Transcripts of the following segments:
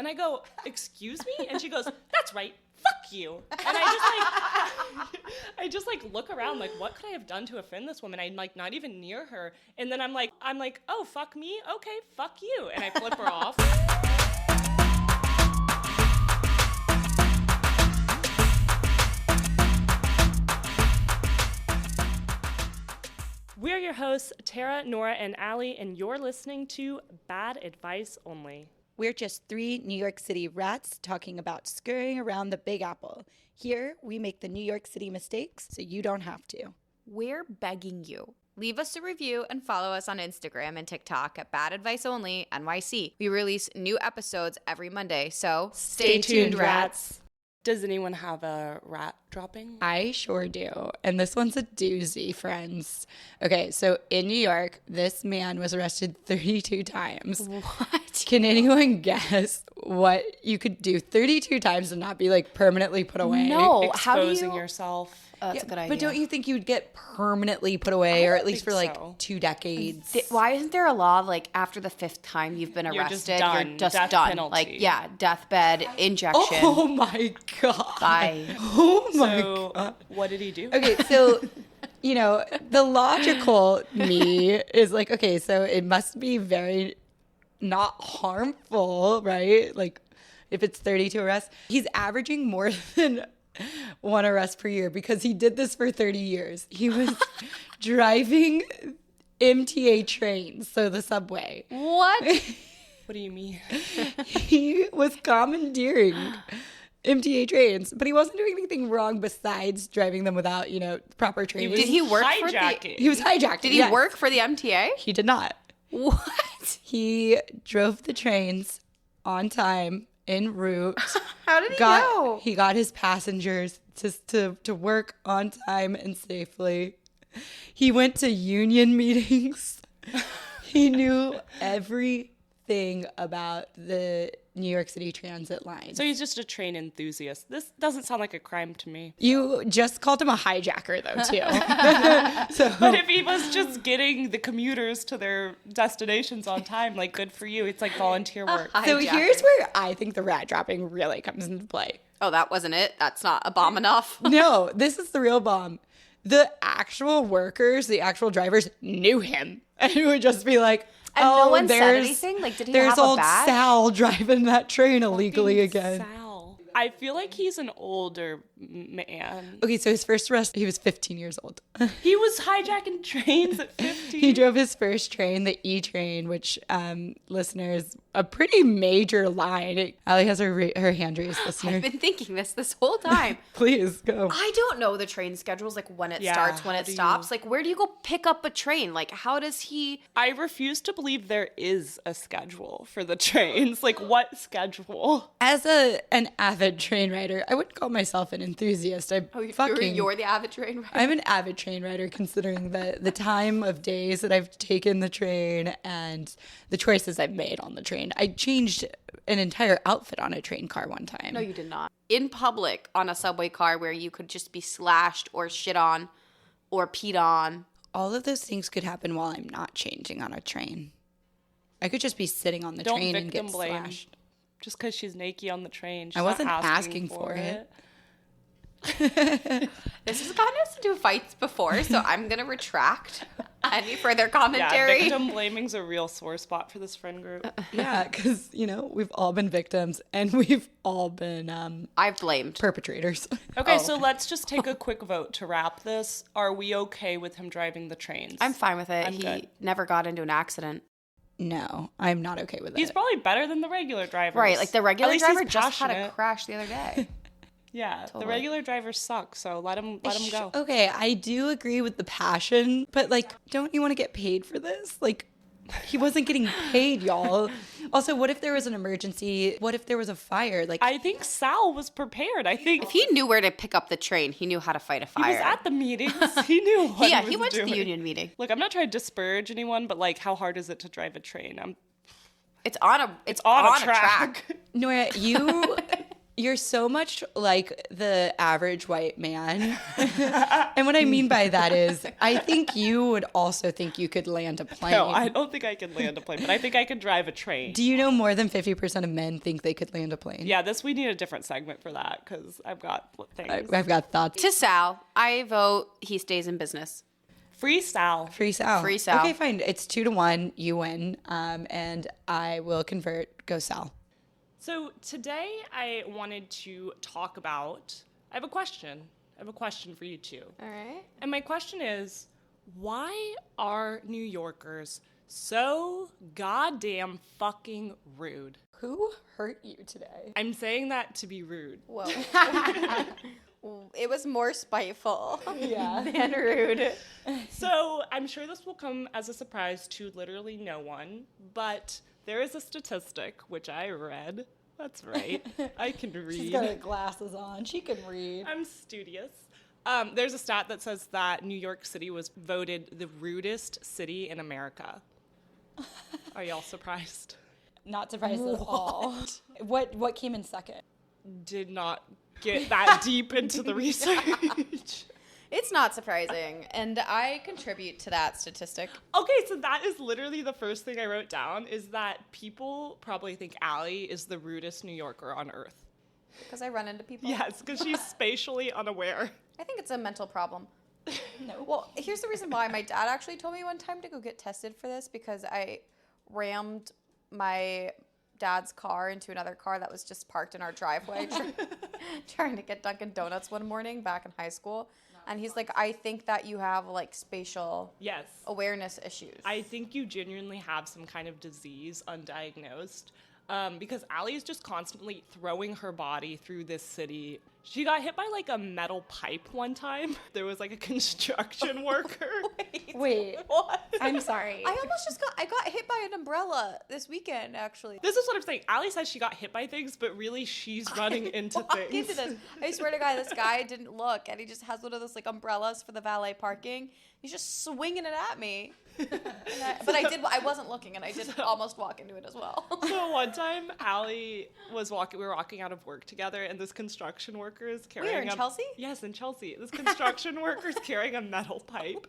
And I go, excuse me? And she goes, that's right. Fuck you. And I just look around like, what could I have done to offend this woman? I'm like not even near her. And then I'm like, oh, fuck me? Okay, fuck you. And I flip her off. We're your hosts, Tara, Nora, and Allie, and you're listening to Bad Advice Only. We're just three New York City rats talking about scurrying around the Big Apple. Here, we make the New York City mistakes so you don't have to. We're begging you. Leave us a review and follow us on Instagram and TikTok at Bad Advice Only NYC. We release new episodes every Monday, so stay tuned, rats. Does anyone have a rat dropping? I sure do. And this one's a doozy, friends. Okay, so in New York, this man was arrested 32 times. What? Can anyone guess what you could do 32 times and not be like permanently put away? No, Exposing yourself. That's a good idea. But don't you think you'd get permanently put away, or at least for like 2 decades? Why isn't there a law like after the 5th time you've been arrested, you're just Death done? penalty. Like, yeah, deathbed, injection. Oh my God. Bye. Oh my God. What did he do? Okay, so, you know, the logical me is like, okay, so it must be very not harmful, right? Like, if it's 32 arrests, he's averaging more than 1 arrest per year because he did this for 30 years. He was driving MTA trains, so the subway. What? What do you mean? He was commandeering MTA trains, but he wasn't doing anything wrong besides driving them without, you know, proper training. Did he work for the... hijacking. He was hijacking. Did he work for the MTA? He did not. What? He drove the trains on time, en route. How did he know? He got his passengers to work on time and safely. He went to union meetings. He knew everything about the New York City transit lines. So he's just a train enthusiast. This doesn't sound like a crime to me. You just called him a hijacker, though, too. But if he was just getting the commuters to their destinations on time, like, good for you. It's like volunteer work. So here's where I think the rat dropping really comes into play. Oh, that wasn't it? That's not a bomb enough? No, this is the real bomb. The actual workers, the actual drivers knew him. And it would just be like, and no one said anything? Like, did he have a badge? There's old Sal driving that train illegally again. Sal. I feel like he's an older man. Okay, so his first arrest, he was 15 years old. He was hijacking trains at 15. He drove his first train, the E train, which, listeners, a pretty major line. Allie has her hand raised, listener. I've been thinking this whole time. Please, go. I don't know the train schedules, like when it starts, when it stops. Like, where do you go pick up a train? Like, how does he... I refuse to believe there is a schedule for the trains. Like, what schedule? As an avid train rider, I wouldn't call myself an enthusiast. You're the avid train rider? I'm an avid train rider, considering the time of days that I've taken the train and the choices I've made on the train. I changed an entire outfit on a train car one time. No, you did not. In public on a subway car where you could just be slashed or shit on or peed on. All of those things could happen while I'm not changing on a train. I could just be sitting on the train and get slashed. Just because she's naked on the train. I wasn't asking for it. This has gotten us into fights before, so I'm going to retract any further commentary. Yeah, victim blaming's a real sore spot for this friend group. Yeah, because, you know, we've all been victims and we've all been I've blamed perpetrators. Okay, so let's just take a quick vote to wrap this. Are we okay with him driving the trains? I'm fine with it. He good. Never got into an accident. No, I'm not okay with it. He's probably better than the regular drivers. Right, like the regular driver just had passionate. a crash the other day. Yeah, totally. The regular drivers suck, so let him go. Okay, I do agree with the passion, but like, don't you want to get paid for this? Like, he wasn't getting paid, y'all. Also, what if there was an emergency? What if there was a fire? Like, I think Sal was prepared. I think if he knew where to pick up the train, he knew how to fight a fire. He was at the meetings. He knew what he was he went doing. to the union meeting. Look, I'm not trying to disparage anyone, but like, how hard is it to drive a train? It's on a track. Nora, you You're so much like the average white man. And what I mean by that is, I think you would also think you could land a plane. No, I don't think I can land a plane, but I think I can drive a train. Do you know more than 50% of men think they could land a plane? Yeah, we need a different segment for that because I've got things. I've got thoughts. To Sal, I vote he stays in business. Free Sal. Free Sal. Free Sal. Okay, fine. It's 2-1. You win. And I will convert. Go Sal. So today I wanted to talk about, I have a question. I have a question for you two. All right. And my question is, why are New Yorkers so goddamn fucking rude? Who hurt you today? I'm saying that to be rude. Whoa. It was more spiteful Yeah. than rude. So I'm sure this will come as a surprise to literally no one, but there is a statistic which I read. That's right. I can read. She's got her glasses on. She can read. I'm studious. There's a stat that says that New York City was voted the rudest city in America. Are y'all surprised? Not surprised at all. What came in second? Did not get that deep into the research. It's not surprising, and I contribute to that statistic. Okay, so that is literally the first thing I wrote down, is that people probably think Allie is the rudest New Yorker on earth. Because I run into people? Yes, because she's spatially unaware. I think it's a mental problem. No. Well, here's the reason why. My dad actually told me one time to go get tested for this because I rammed my dad's car into another car that was just parked in our driveway trying to get Dunkin' Donuts one morning back in high school. And he's like, I think that you have like spatial Yes. awareness issues. I think you genuinely have some kind of disease undiagnosed, because Allie's just constantly throwing her body through this city. She got hit by like a metal pipe one time. There was like a construction worker. Wait. What? I'm sorry. I got hit by an umbrella this weekend, actually. This is what I'm saying. Allie says she got hit by things, but really she's running into Walk things. into this. I swear to God, this guy didn't look, and he just has one of those like umbrellas for the valet parking. He's just swinging it at me. I wasn't looking, and I did almost walk into it as well. So one time, Allie we were walking out of work together, and this construction worker is carrying Where, in Chelsea? Yes, in Chelsea. This construction worker is carrying a metal pipe,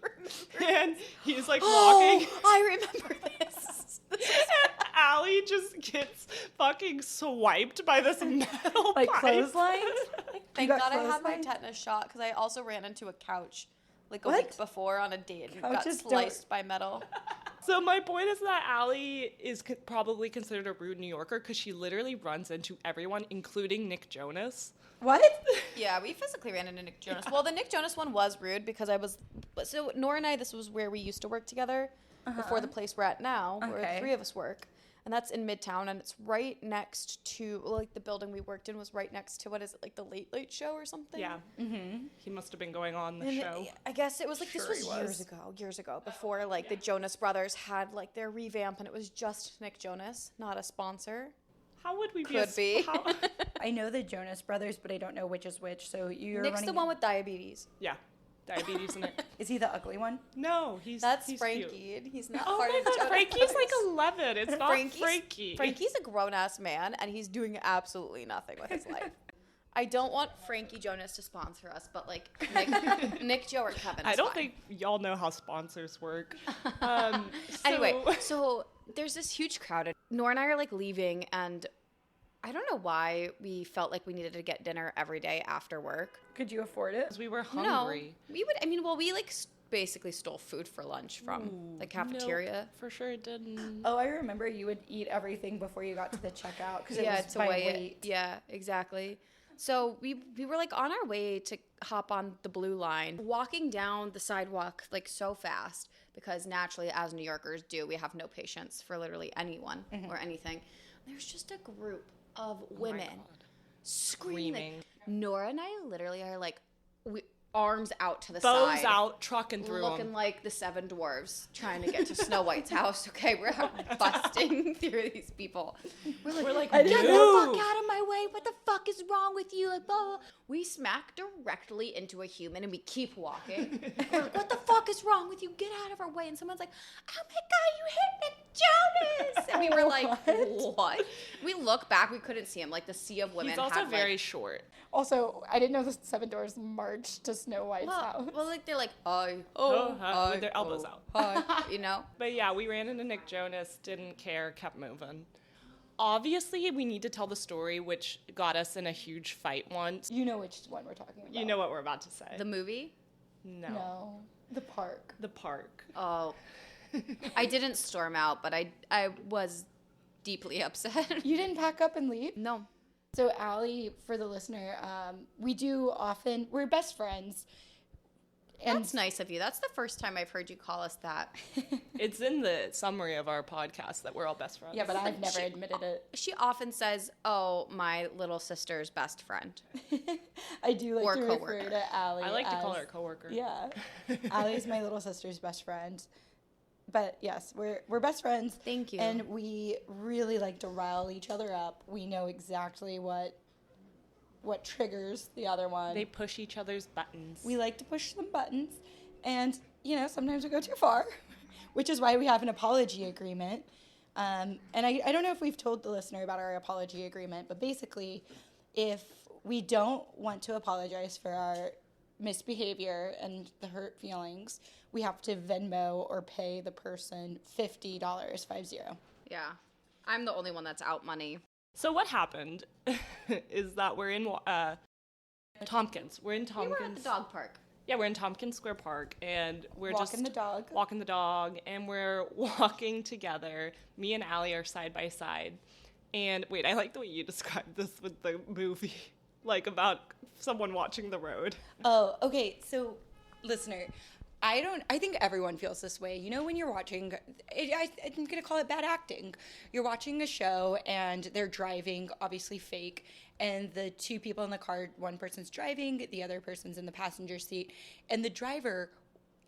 and he's like walking. Oh, I remember this. And Allie just gets fucking swiped by this metal Like pipe. clotheslines? Thank got God I had my clotheslined? tetanus shot because I also ran into a couch like a What? week before on a date and got Couches don't- sliced by metal. So my point is that Allie is probably considered a rude New Yorker because she literally runs into everyone, including Nick Jonas. What? Yeah, we physically ran into Nick Jonas. Well, the Nick Jonas one was rude because so Nora and I, this was where we used to work together before the place we're at now, where the Okay. three of us work. And that's in Midtown, and it's right next to, like, the building we worked in was right next to, what is it, like the Late Late Show or something? Yeah. Mm-hmm. He must have been going on the And show. I guess it was like, Sure this was he was. years ago, before, like, the Jonas Brothers had, like, their revamp, and it was just Nick Jonas, not a sponsor. How would we be? Could be. I know the Jonas Brothers, but I don't know which is which. So you're Nick's running. the one with diabetes. Yeah. Diabetes and it. Is he the ugly one? No, That's he's Frankie, cute. and he's not Oh part my of the god, Jonas Frankie's like Brothers. 11. It's not Frankie. Frankie's a grown-ass man, and he's doing absolutely nothing with his life. I don't want Frankie Jonas to sponsor us, but, like, Nick Joe, or Kevin is I don't fine. think y'all know how sponsors work. Anyway, so there's this huge crowd. Nora and I are, like, leaving, and I don't know why we felt like we needed to get dinner every day after work. Could you afford it? 'Cause we were hungry. No, we like basically stole food for lunch from the cafeteria. Nope, for sure didn't. Oh, I remember you would eat everything before you got to the checkout because Yeah, it was to by weigh weight. it. Yeah, exactly. So we were like on our way to hop on the blue line, walking down the sidewalk like so fast because naturally, as New Yorkers do, we have no patience for literally anyone or anything. There's just a group of women screaming. Nora and I literally are like, arms out to the Bows side. out, trucking through Looking them. like the seven dwarves trying to get to Snow White's house. Okay, we're busting through these people. We're like I get the know. fuck out of my way. What the fuck fuck is wrong with you? Like, blah, blah. We smack directly into a human and we keep walking. We're like, what the fuck is wrong with you? Get out of our way. And someone's like, oh my God, you hit Nick Jonas. And we were like, what? We look back, we couldn't see him. Like the sea of women. He's also had, very like, short. Also, I didn't know the Seven Dwarfs marched to Snow White's house. well, like they're like, With their elbows out. hi, you know? But yeah, we ran into Nick Jonas, didn't care, kept moving. Obviously, we need to tell the story, which got us in a huge fight once. You know which one we're talking about. You know what we're about to say. The movie? No. The park. The park. Oh. I didn't storm out, but I was deeply upset. You didn't pack up and leave? No. So Allie, for the listener, we're best friends. And That's nice of you. That's the first time I've heard you call us that. It's in the summary of our podcast that we're all best friends. yeah, but I've never admitted it. She often says, oh, my little sister's best friend. I do like Or to coworker. refer to Allie. I like to call as- her a coworker. Yeah. Allie's my little sister's best friend. But yes, we're best friends. Thank you. And we really like to rile each other up. We know exactly what triggers the other one. They push each other's buttons. We like to push some buttons, and sometimes we go too far, which is why we have an apology agreement. And I don't know if we've told the listener about our apology agreement, but basically, if we don't want to apologize for our misbehavior and the hurt feelings, we have to Venmo or pay the person $50, 50. Yeah. I'm the only one that's out money. So what happened is that we're in Tompkins. We're in Tompkins. We were at the dog park. Yeah, we're in Tompkins Square Park, and we're Walking the dog. Walking the dog, and we're walking together. Me and Allie are side by side. And wait, I like the way you described this with the movie, like about someone watching the road. Oh, okay. So, listener, I think everyone feels this way. You know, when you're watching, I'm going to call it bad acting. You're watching a show and they're driving, obviously fake, and the two people in the car, one person's driving, the other person's in the passenger seat, and the driver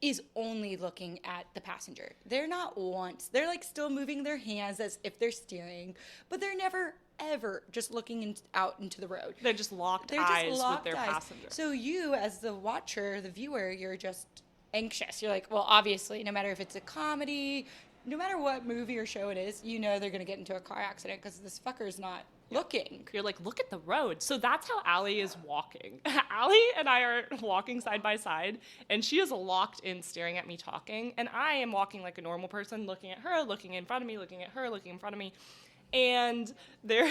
is only looking at the passenger. They're like still moving their hands as if they're steering, but they're never ever just looking out into the road. They're just locked eyes with their passenger. So you, as the watcher, the viewer, you're just anxious. You're like, well, obviously, no matter if it's a comedy, no matter what movie or show it is, you know they're going to get into a car accident because this fucker's not looking. You're like, look at the road. So that's how Allie is walking. Allie and I are walking side by side, and she is locked in staring at me talking, and I am walking like a normal person, looking at her, looking in front of me, looking at her, looking in front of me. And there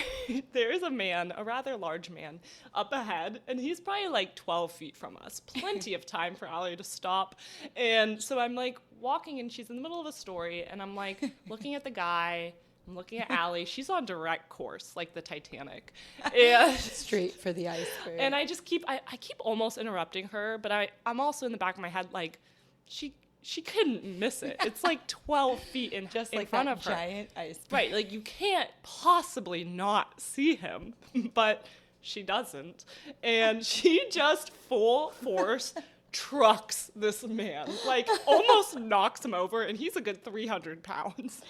is a man, a rather large man, up ahead, and he's probably like 12 feet from us. Plenty of time for Allie to stop. And so I'm like walking, and she's in the middle of a story, and I'm like looking at the guy, I'm looking at Allie. She's on direct course, like the Titanic. And Straight for the iceberg. and I keep almost interrupting her, but I'm also in the back of my head like, she couldn't miss it. It's like 12 feet in like front that of her. giant iceberg. Right, like you can't possibly not see him, but she doesn't. And she just full force trucks this man, like almost knocks him over, and he's a good 300 pounds.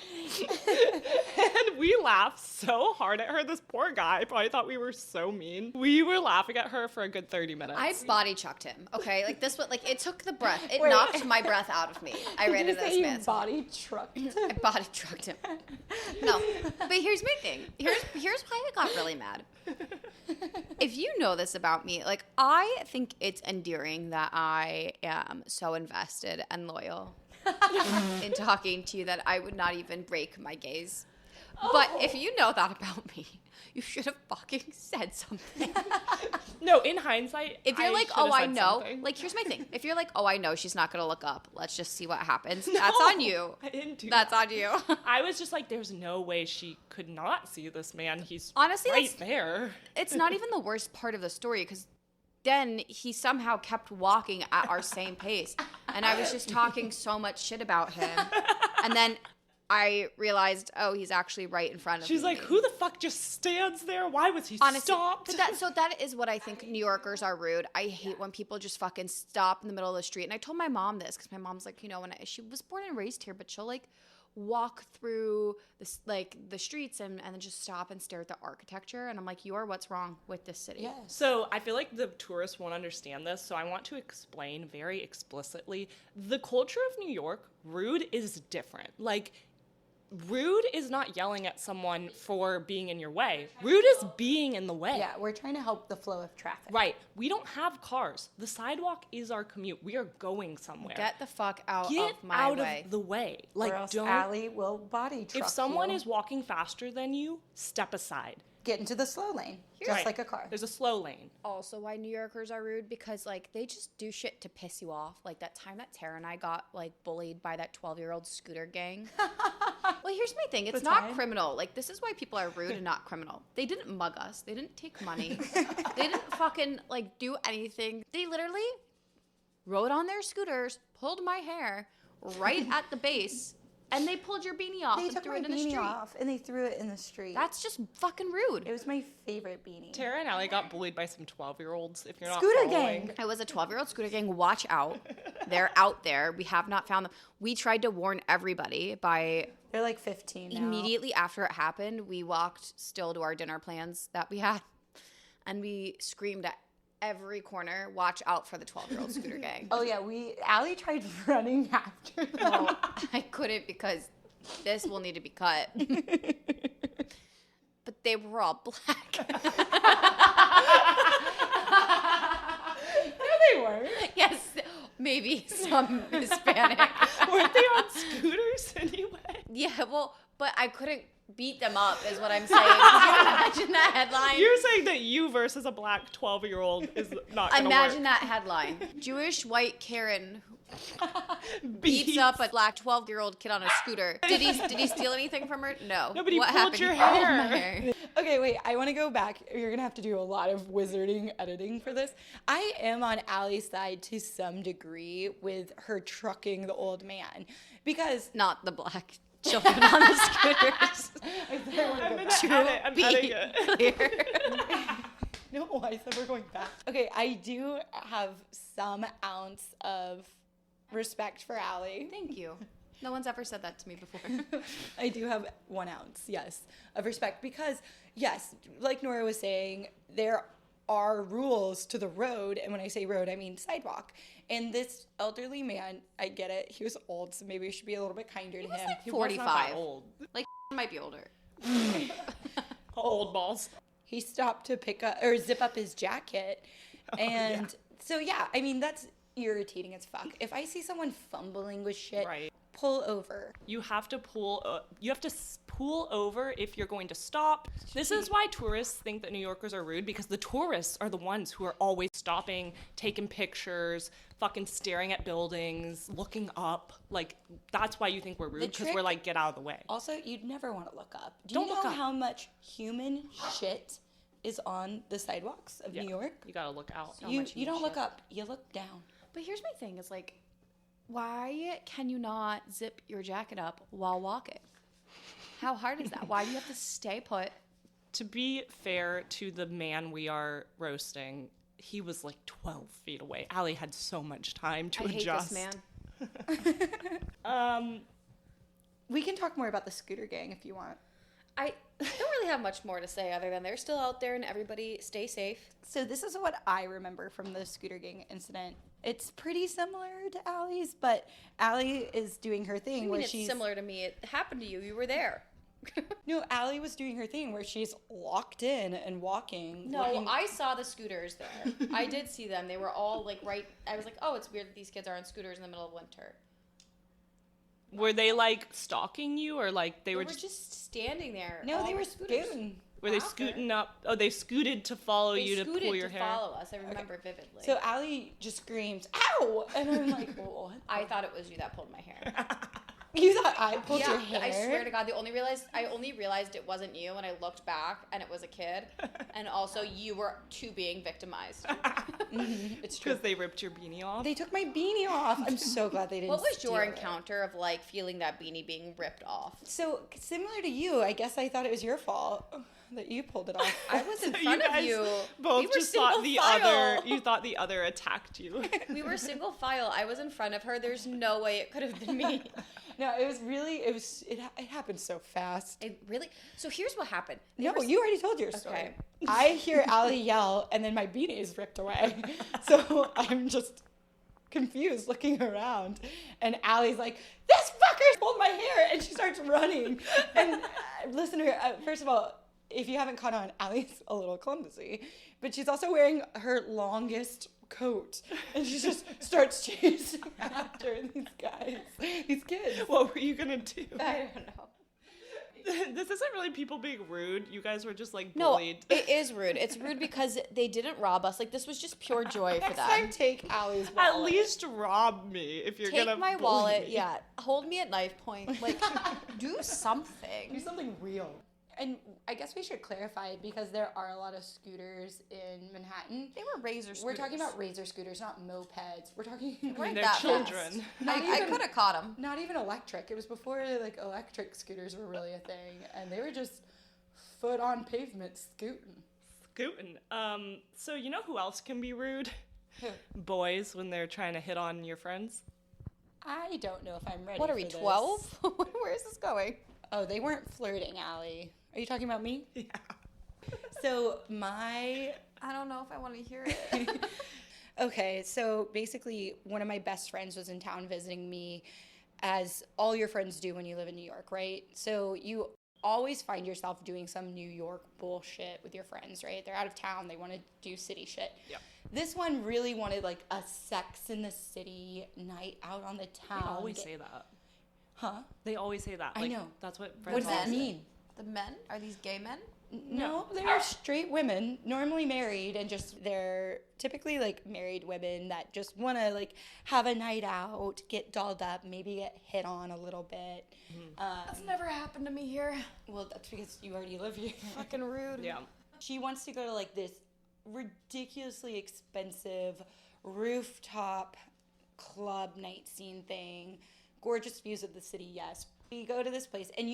And we laughed so hard at her. This poor guy probably thought we were so mean. We were laughing at her for a good 30 minutes. I body chucked him, okay? Like this was like it took the breath. It knocked my breath out of me. I ran into this man's body trucked. I body trucked him. No. But here's my thing. Here's why I got really mad. If you know this about me, like I think it's endearing that I am so invested and loyal in talking to you that I would not even break my gaze. But if you know that about me, you should have fucking said something. No, in hindsight, If you're I like, should have oh, I said know. something. Like, here's my thing. If you're like, oh, I know she's not going to look up. Let's just see what happens. That's on you. I didn't do That's that. on you. I was just like, there's no way she could not see this man. He's Honestly, right that's- there. It's not even the worst part of the story because then he somehow kept walking at our same pace. And I was just talking so much shit about him. And then I realized, oh, he's actually right in front of me. She's like, who the fuck just stands there? Why was he Honestly, stopped? but that is what I think New Yorkers are rude. I hate when people just fucking stop in the middle of the street. And I told my mom this because my mom's like, you know, she was born and raised here, but she'll like walk through this, like the streets and then just stop and stare at the architecture. And I'm like, what's wrong with this city? Yes. So I feel like the tourists won't understand this, so I want to explain very explicitly. The culture of New York, rude is different. Like, rude is not yelling at someone for being in your way. Rude is being in the way. Yeah, we're trying to help the flow of traffic. Right. We don't have cars. The sidewalk is our commute. We are going somewhere. Get the fuck out Get of my out way. of the way. Or Like, else don't. Allie will body truck If someone you. is walking faster than you, step aside. Get into the slow lane, just Right. like a car. There's a slow lane. Also, why New Yorkers are rude, because like they just do shit to piss you off. Like that time that Tara and I got like bullied by that 12-year-old scooter gang. Well, here's my thing. It's The not time? criminal. Like, this is why people are rude and not criminal. They didn't mug us. They didn't take money. They didn't fucking like do anything. They literally rode on their scooters, pulled my hair right at the base, and they pulled your beanie off They and took threw my it in the beanie street. off and they threw it in the street. That's just fucking rude. It was my favorite beanie. Tara and Allie got bullied by some 12-year-olds. If you're not Scooter following. gang. It was a 12-year-old scooter gang. Watch out. They're out there. We have not found them. We tried to warn everybody by They're like 15 now. immediately after it happened. We walked still to our dinner plans that we had, and we screamed at every corner, watch out for the 12-year-old scooter gang. Oh yeah, Allie tried running after them. No, I couldn't because this will need to be cut. But they were all black. No, they weren't. Yes, maybe some Hispanic. Weren't they on scooters anyway? Yeah, well, but I couldn't beat them up is what I'm saying. Can you imagine that headline? You're saying that you versus a black 12-year-old is not going to Imagine work. that headline. Jewish white Karen beats up a black 12-year-old kid on a scooter. Did he steal anything from her? No. No, but he what pulled happened? your He pulled hair. my hair. Okay, wait, I want to go back. You're going to have to do a lot of wizarding editing for this. I am on Allie's side to some degree with her trucking the old man because Not the black children on the scooters. I'm going to To edit. I'm be editing it. clear. no, I said we're going back. Okay, I do have some ounce of respect for Allie. Thank you. No one's ever said that to me before. I do have 1 ounce, yes, of respect because, yes, like Nora was saying, there are rules to the road. And when I say road, I mean sidewalk. And this elderly man, I get it. He was old, so maybe we should be a little bit kinder to him. He was not that 45. old. Like, might be older. Old balls. He stopped to pick up or zip up his jacket. And so, yeah, I mean, that's irritating as fuck. If I see someone fumbling with shit, Right. pull over. You have to pull over if you're going to stop. This is why tourists think that New Yorkers are rude, because the tourists are the ones who are always stopping, taking pictures, fucking staring at buildings, looking up. Like, that's why you think we're rude, because trick- we're like, get out of the way. Also, you'd never want to look up. Do Don't you look know up. how much human shit is on the sidewalks of New York? You gotta look out. You much don't human look shit. up. You look down. But here's my thing is like, why can you not zip your jacket up while walking? How hard is that? Why do you have to stay put? To be fair to the man we are roasting, he was like 12 feet away. Allie had so much time to I hate adjust. this man. We can talk more about the scooter gang if you want. I don't really have much more to say other than they're still out there and everybody stay safe. So this is what I remember from the scooter gang incident. It's pretty similar to Allie's, but Allie is doing her thing I mean, where it's she's similar to me. It happened to you. You were there. No, Allie was doing her thing where she's locked in and walking. No, looking- I saw the scooters there. I did see them. They were all like right. I was like, oh, it's weird that these kids are on scooters in the middle of winter. Were they like stalking you, or like they They were were just just standing there. No, all they the were scooters. scooting. were they after. scooting up? Oh, they scooted to follow They you to scooted pull your to hair. follow us. I remember vividly. So Allie just screams, "Ow!" And I'm like, "What?" I thought it was you that pulled my hair. You thought I pulled your hair? I swear to God, I only realized it wasn't you when I looked back and it was a kid, and also you were too being victimized. It's true. Because they ripped your beanie off. They took my beanie off. I'm so glad they didn't. What was your steal it. encounter of like feeling that beanie being ripped off? So similar to you, I guess I thought it was your fault that you pulled it off. I was in So front you of guys you. both We were just thought single the file. other. You thought the other attacked you. We were single file. I was in front of her. There's no way it could have been me. No, it happened so fast. It really. So here's what happened. No, you already told your story. Okay. I hear Allie yell, and then my beanie is ripped away. So I'm just confused looking around, and Allie's like, "This fucker pulled my hair," and she starts running. And listener, first of all, if you haven't caught on, Allie's a little clumsy, but she's also wearing her longest coat, and she just starts chasing after these kids. What were you gonna do? I don't know. This isn't really people being rude. You guys were just like No, bullied. it is rude. It's rude because they didn't rob us. Like, this was just pure joy for Next them. time, take Allie's wallet. At least rob me if you're Take gonna my bully wallet. me. Yeah, hold me at knife point. Like, do something. Do something real. And I guess we should clarify, because there are a lot of scooters in Manhattan. They were razor scooters. We're talking about razor scooters, not mopeds. We're talking Right. They're that children. I could have caught them. not even electric. It was before like electric scooters were really a thing, and they were just foot on pavement scooting. Scootin'. So you know who else can be rude? Who? Boys when they're trying to hit on your friends. I don't know if I'm ready. What are for we, this. 12? Where is this going? Oh, they weren't flirting, Allie. Are you talking about me? Yeah. So my I don't know if I want to hear it. Okay, so basically, one of my best friends was in town visiting me, as all your friends do when you live in New York, right? So you always find yourself doing some New York bullshit with your friends, right? They're out of town, they want to do city shit. Yep. This one really wanted like a Sex in the City night out on the town. They always say that. Huh? They always say that. I Like, know. That's what What friends does that always say. mean? The men? Are these gay men? No, they are straight women, normally married, and just they're typically like married women that just want to like have a night out, get dolled up, maybe get hit on a little bit. That's never happened to me here. Well, that's because you already live here. Fucking rude. Yeah. She wants to go to like this ridiculously expensive rooftop club night scene thing. Gorgeous views of the city, yes. We go to this place, and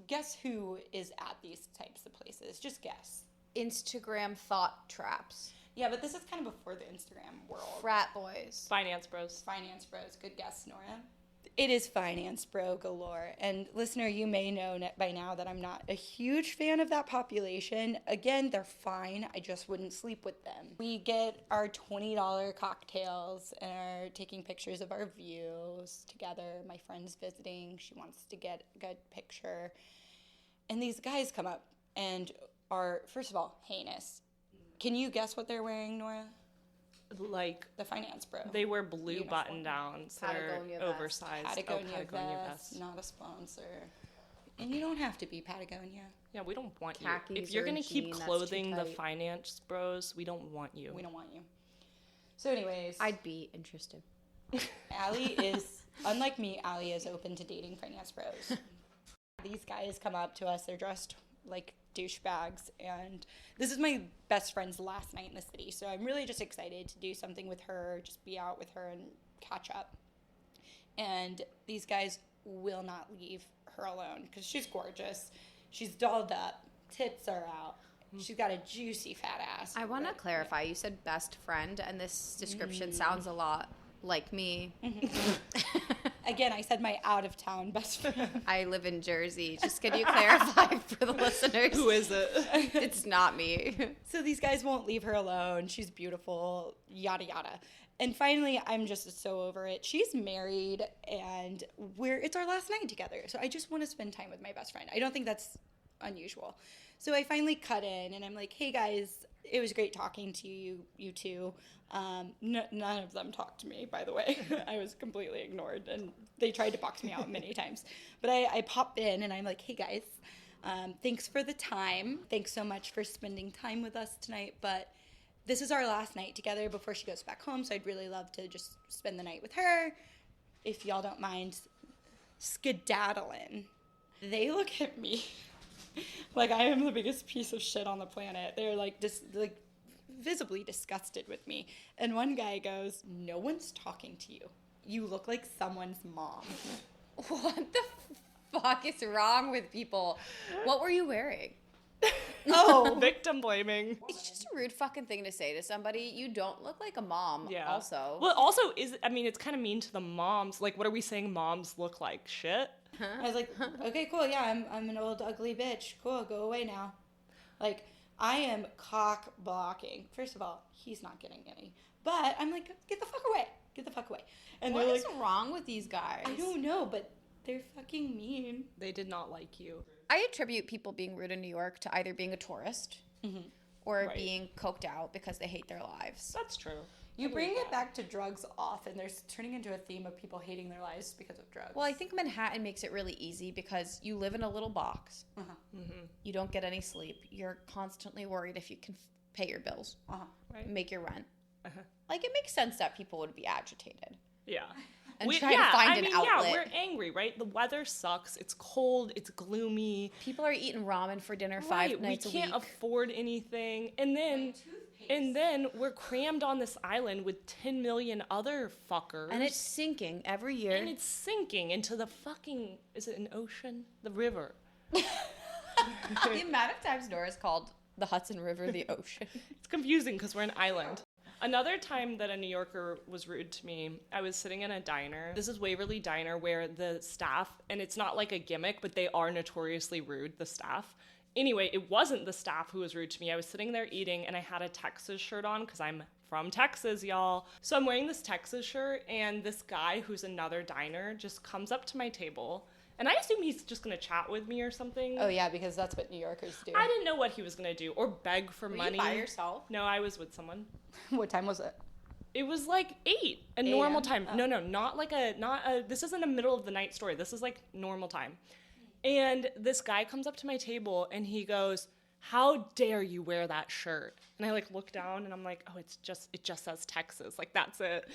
guess who is at these types of places? Just guess. Instagram thought traps. Yeah, but this is kind of before the Instagram world. Frat boys. Finance bros. Finance bros. Good guess, Nora. It is finance bro galore. And listener, you may know by now that I'm not a huge fan of that population. Again, they're fine. I just wouldn't sleep with them. We get our $20 cocktails and are taking pictures of our views together. My friend's visiting. She wants to get a good picture. And these guys come up and are, first of all, heinous. Can you guess what they're wearing, Nora? Like, The finance bro. they wear blue Uniform. button-downs that are Patagonia vest. oversized. Patagonia, Patagonia vest, not a sponsor. And you don't have to be Patagonia. Yeah, we don't want you. Khakis If you're or going to keep jean, that's clothing too the tight. finance bros, we don't want you. We don't want you. So anyways, I'd be interested. Allie is, unlike me, Allie is open to dating finance bros. These guys come up to us, they're dressed like douchebags, and this is my best friend's last night in the city, so I'm really just excited to do something with her, just be out with her and catch up. And these guys will not leave her alone because she's gorgeous, she's dolled up, tits are out, she's got a juicy fat ass. I want to But- clarify. You said best friend, and this description sounds a lot like me. Again, I said my out-of-town best friend. I live in Jersey. Just can you clarify for the listeners? Who is it? It's not me. So these guys won't leave her alone. She's beautiful, yada yada. And finally, I'm just so over it. She's married, and it's our last night together. So I just want to spend time with my best friend. I don't think that's unusual. So I finally cut in, and I'm like, "Hey guys, it was great talking to you two." None of them talked to me, by the way. I was completely ignored, and they tried to box me out many times. But I pop in, and I'm like, "Hey guys, thanks for the time. Thanks so much for spending time with us tonight. But this is our last night together before she goes back home, so I'd really love to just spend the night with her. If y'all don't mind skedaddling." They look at me like I am the biggest piece of shit on the planet. They're like visibly disgusted with me. And one guy goes, "No one's talking to you. You look like someone's mom." What the fuck is wrong with people? What were you wearing? Oh. Victim blaming. It's just a rude fucking thing to say to somebody. You don't look like a mom. Yeah. Also. Well, also, it's kind of mean to the moms. Like, what are we saying moms look like? Shit. I was like, okay, cool. Yeah, I'm an old ugly bitch. Cool, go away now. Like, I am cock blocking. First of all, he's not getting any. But I'm like, get the fuck away. Get the fuck away. And What they're is like, wrong with these guys? I don't know, but they're fucking mean. They did not like you. I attribute people being rude in New York to either being a tourist or Right. being coked out because they hate their lives. That's true. You bring it back to drugs often. There's turning into a theme of people hating their lives because of drugs. Well, I think Manhattan makes it really easy because you live in a little box. You don't get any sleep. You're constantly worried if you can pay your bills, Right. make your rent. Like, it makes sense that people would be agitated. Yeah. And try to find an outlet. Yeah, we're angry, right? The weather sucks. It's cold. It's gloomy. People are eating ramen for dinner 5 nights a We week. can't afford anything. And then we're crammed on this island with 10 million other fuckers. And it's sinking every year. And it's sinking into the fucking, is it an ocean? The river. The amount of times Nora's called the Hudson River the ocean. It's confusing because we're an island. Another time that a New Yorker was rude to me, I was sitting in a diner. This is Waverly Diner, where the staff, and it's not like a gimmick, but they are notoriously rude, the staff. Anyway, it wasn't the staff who was rude to me. I was sitting there eating, and I had a Texas shirt on because I'm from Texas, y'all. So I'm wearing this Texas shirt, and this guy who's another diner just comes up to my table. And I assume he's just going to chat with me or something. oh, yeah, because that's what New Yorkers do. I didn't know what he was going to do or beg for money. You by yourself? No, I was with someone. What time was it? It was like 8, a normal time. No, not a, this isn't a middle of the night story. This is like normal time. And this guy comes up to my table and he goes, "How dare you wear that shirt?" And I like look down and I'm like, "Oh, it just says Texas. Like, that's it."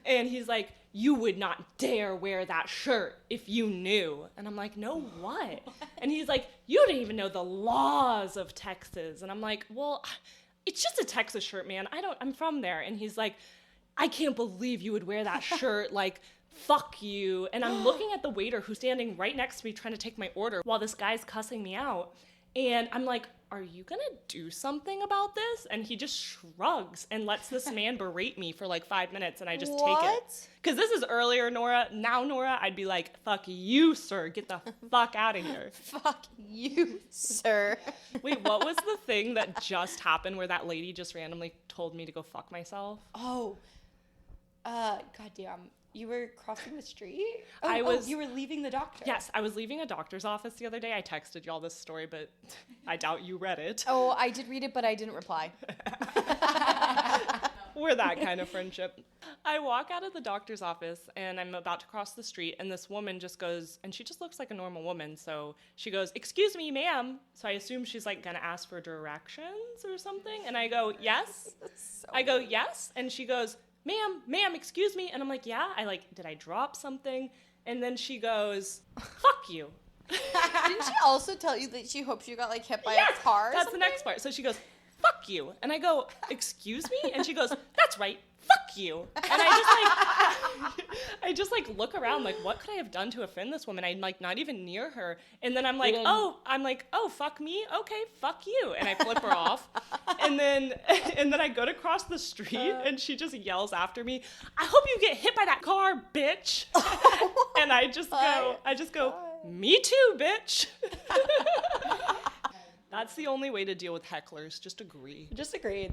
And he's like, "You would not dare wear that shirt if you knew." And I'm like, "No, what?" And he's like, "You don't even know the laws of Texas." And I'm like, "Well, it's just a Texas shirt, man. I'm from there." And he's like, "I can't believe you would wear that shirt. Like, fuck you." And I'm looking at the waiter who's standing right next to me trying to take my order while this guy's cussing me out. And I'm like, "Are you gonna do something about this?" And he just shrugs and lets this man berate me for like 5 minutes, and I just take it. Because this is earlier, Nora. Now, Nora, I'd be like, "Fuck you, sir. Get the fuck out of here." Fuck you, sir. Wait, what was the thing that just happened where that lady just randomly told me to go fuck myself? Oh, goddamn. You were crossing the street? You were leaving the doctor. Yes, I was leaving a doctor's office the other day. I texted y'all this story, but I doubt you read it. Oh, I did read it, but I didn't reply. We're that kind of friendship. I walk out of the doctor's office and I'm about to cross the street, and this woman just goes, and she just looks like a normal woman. So she goes, "Excuse me, ma'am." So I assume she's like gonna ask for directions or something. And I go, "Yes." "Yes." And she goes, ma'am, excuse me." And I'm like, "Yeah." Did I drop something? And then she goes, "Fuck you." Didn't she also tell you that she hopes you got like hit by a car? Or That's the next part. So she goes, "Fuck you." And I go, "Excuse me?" And she goes, "That's right. Fuck you." And I just look around like, what could I have done to offend this woman? I'm like not even near her. And then I'm like, oh, fuck me? Okay, fuck you. And I flip her off. And then I go to cross the street and she just yells after me, "I hope you get hit by that car, bitch." And I just go, "Me too, bitch." That's the only way to deal with hecklers. Just agree. Just agree.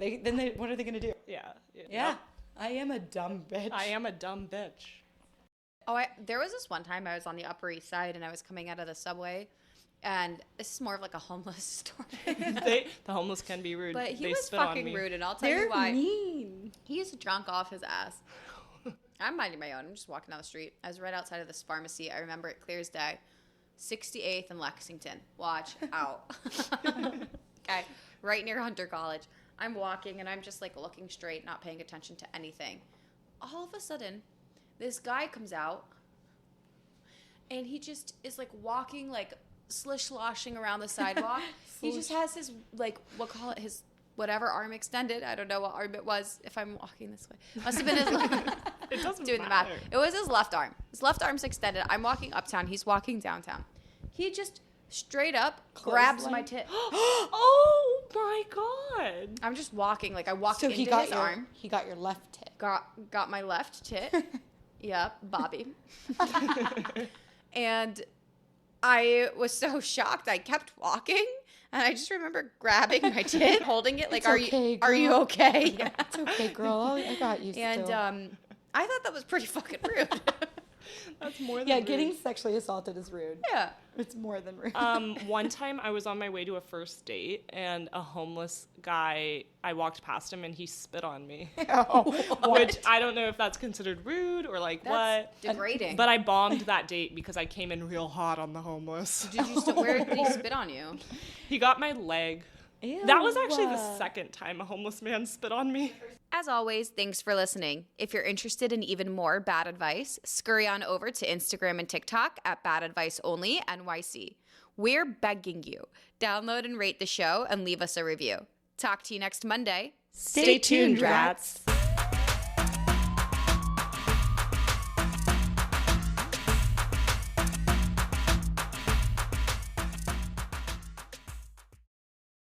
What are they going to do? Yeah. Yeah. I am a dumb bitch. I am a dumb bitch. Oh, there was this one time I was on the Upper East Side and I was coming out of the subway, and this is more of like a homeless story. The homeless can be rude. But he They was spit on fucking me. rude, and I'll tell They're you why. mean. He's drunk off his ass. I'm minding my own. I'm just walking down the street. I was right outside of this pharmacy. I remember it clear as day. 68th and Lexington. Watch out. Okay. Right near Hunter College. I'm walking and I'm just like looking straight, not paying attention to anything. All of a sudden, this guy comes out and he just is like walking, like slish-sloshing around the sidewalk. He just has his, like, we'll call it his whatever arm extended. I don't know what arm it was if I'm walking this way. Must have been his left. It doesn't Doing matter. the math. It was his left arm. His left arm's extended. I'm walking uptown. He's walking downtown. He just straight up grabs Clothesline? my tit. Oh my god. I'm just walking. Like I walked So into he got his your arm. he got your left tit. Got my left tit. Yep, Bobby. And I was so shocked. I kept walking, and I just remember grabbing my tit, holding it. Like, It's are okay, you are you girl." okay? Yeah. It's okay, girl. I got you And still. I thought that was pretty fucking rude. That's more than Yeah, rude. getting sexually assaulted is rude. Yeah. It's more than rude. One time I was on my way to a first date and a homeless guy, I walked past him and he spit on me. Which I don't know if that's considered rude or like That's what. degrading. But I bombed that date because I came in real hot on the homeless. Where did he spit on you? He got my leg. That was actually the second time a homeless man spit on me. As always, thanks for listening. If you're interested in even more bad advice, scurry on over to Instagram and TikTok at Bad Advice Only NYC. We're begging you. Download and rate the show and leave us a review. Talk to you next Monday. Stay tuned, rats.